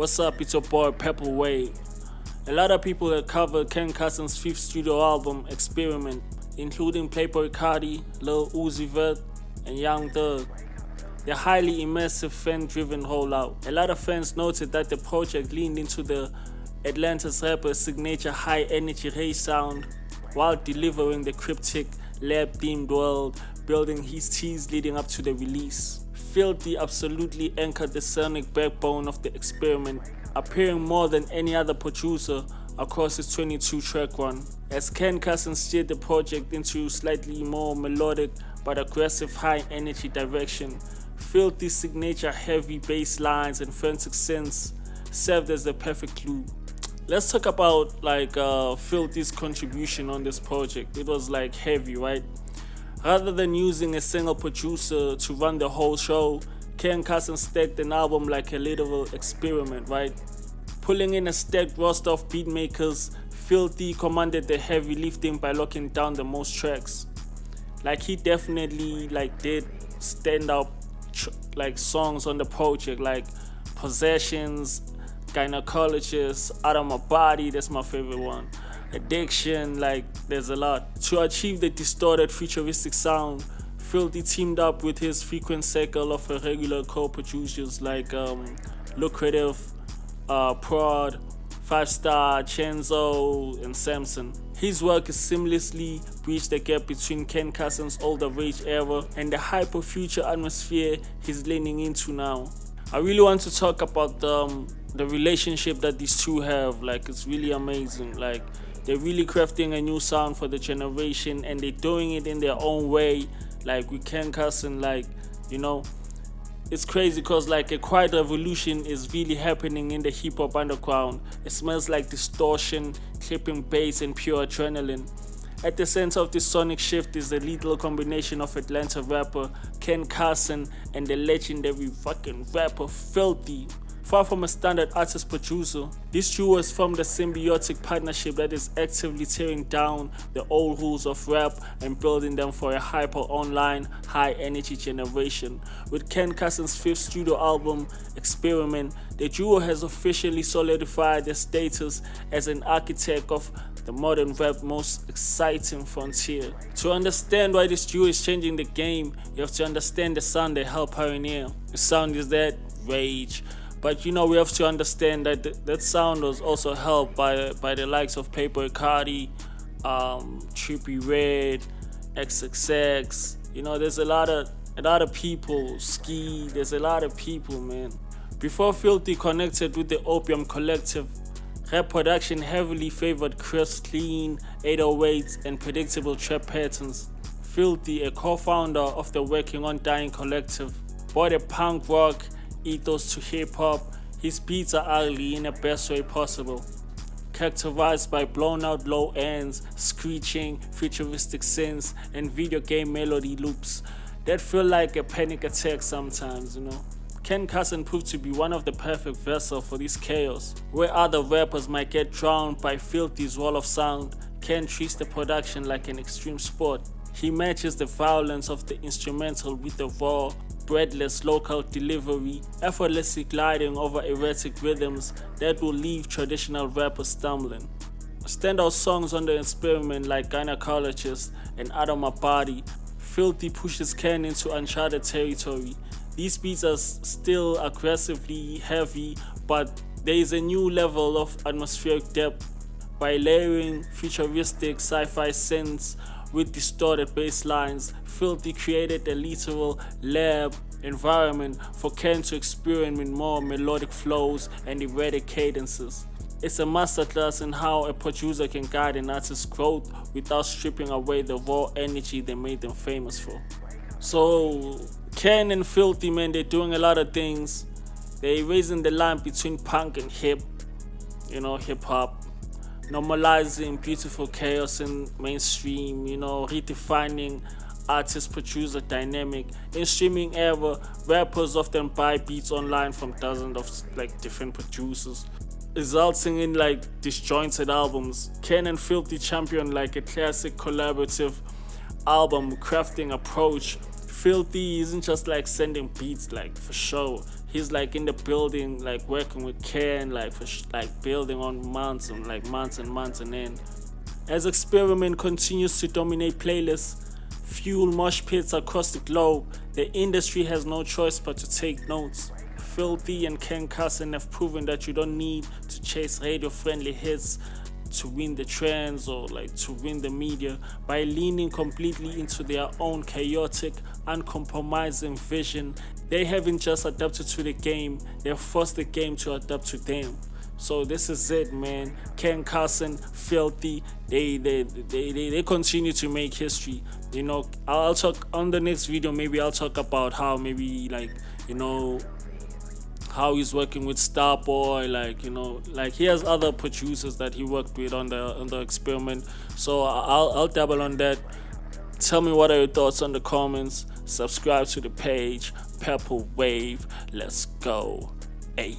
What's up? It's your boy Pepper Wade. A lot of people have covered Ken Carson's fifth studio album, Xperiment, including Playboi Carti, Lil Uzi Vert, and Young Thug. Their highly immersive fan-driven rollout. A lot of fans noted that the project leaned into the Atlanta's rapper's signature high-energy rage sound while delivering the cryptic, lab-themed world, building his tease leading up to the release. F.Y.L.T.HY absolutely anchored the sonic backbone of the experiment, appearing more than any other producer across his 22-track run, as Ken Carson steered the project into slightly more melodic but aggressive high-energy direction. F.Y.L.T.HY's signature heavy bass lines and frantic synths served as the perfect glue. Let's talk about F.Y.L.T.HY's contribution on this project. It was heavy, right? Rather than using a single producer to run the whole show, Ken Carson stacked an album like a literal experiment, right? Pulling in a stacked roster of beatmakers, F.Y.L.T.HY commanded the heavy lifting by locking down the most tracks. He definitely did stand out songs on the project like Possessions, Gynecologist, Out of My Body, that's my favorite one. Addiction, there's a lot. To achieve the distorted futuristic sound, F.Y.L.T.HY teamed up with his frequent circle of regular co-producers Lucrative, Prod, 5 Star, Chenzo, and Samson. His work has seamlessly bridged the gap between Ken Carson's older rage era and the hyper-future atmosphere he's leaning into now. I really want to talk about the relationship that these two have. It's really amazing. They're really crafting a new sound for the generation, and they're doing it in their own way. With Ken Carson, it's crazy because a quiet revolution is really happening in the hip-hop underground. It smells like distortion, clipping bass, and pure adrenaline. At the center of this sonic shift is the lethal combination of Atlanta rapper Ken Carson and the legendary fucking rapper F.Y.L.T.HY. Far from a standard artist-producer, this duo has formed a symbiotic partnership that is actively tearing down the old rules of rap and building them for a hyper-online, high-energy generation. With Ken Carson's fifth studio album, Xperiment, the duo has officially solidified their status as an architect of the modern rap's most exciting frontier. To understand why this duo is changing the game, you have to understand the sound they helped pioneer. The sound is that rage. But we have to understand that that sound was also helped by the likes of Playboi Carti, Trippie Redd, XXX. There's a lot of people, Ski, there's a lot of people, man. Before F.Y.L.T.HY connected with the Opium Collective, rap production heavily favored crisp, clean 808s and predictable trap patterns. F.Y.L.T.HY, a co-founder of the Working on Dying Collective, brought a punk rock ethos to hip-hop. His beats are ugly in the best way possible, characterized by blown-out low ends, screeching, futuristic synths, and video game melody loops that feel like a panic attack sometimes, Ken Carson proved to be one of the perfect vessels for this chaos. Where other rappers might get drowned by F.Y.L.T.HY's wall of sound, Ken treats the production like an extreme sport. He matches the violence of the instrumental with the raw, breathless local delivery, effortlessly gliding over erratic rhythms that will leave traditional rappers stumbling. Standout songs on the experiment like Gynecologist and Out of My Body, F.Y.L.T.HY pushes Ken into uncharted territory. These beats are still aggressively heavy, but there is a new level of atmospheric depth. By layering futuristic sci-fi synths with distorted bass lines, F.Y.L.T.HY created a literal lab environment for Ken to experiment with more melodic flows and erratic cadences. It's a masterclass in how a producer can guide an artist's growth without stripping away the raw energy that made them famous for. So Ken and F.Y.L.T.HY, man, they're doing a lot of things. They're raising the line between punk and hip-hop. Normalizing beautiful chaos in mainstream, redefining artist-producer dynamic. In streaming era, rappers often buy beats online from dozens of different producers, resulting in disjointed albums. Ken and F.Y.L.T.HY champion a classic collaborative album crafting approach. F.Y.L.T.HY isn't just sending beats for show. he's like in the building, like working with Ken, like like building on months and months and end. As Xperiment continues to dominate playlists, fuel mosh pits across the globe, the industry has no choice but to take notes. Filthy and Ken Carson have proven that you don't need to chase radio-friendly hits to win the trends or like to win the media. By leaning completely into their own chaotic, uncompromising vision, they haven't just adapted to the game, they've forced the game to adapt to them. So this is it, man. Ken Carson, Filthy, they continue to make history. You know, I'll talk on the next video. Maybe I'll talk about how maybe like, you know, how he's working with Starboy, like, you know, like he has other producers that he worked with on the Xperiment. So I'll dabble on that. Tell me what are your thoughts on the comments. Subscribe to the page. Purple Wave. Let's go. Hey.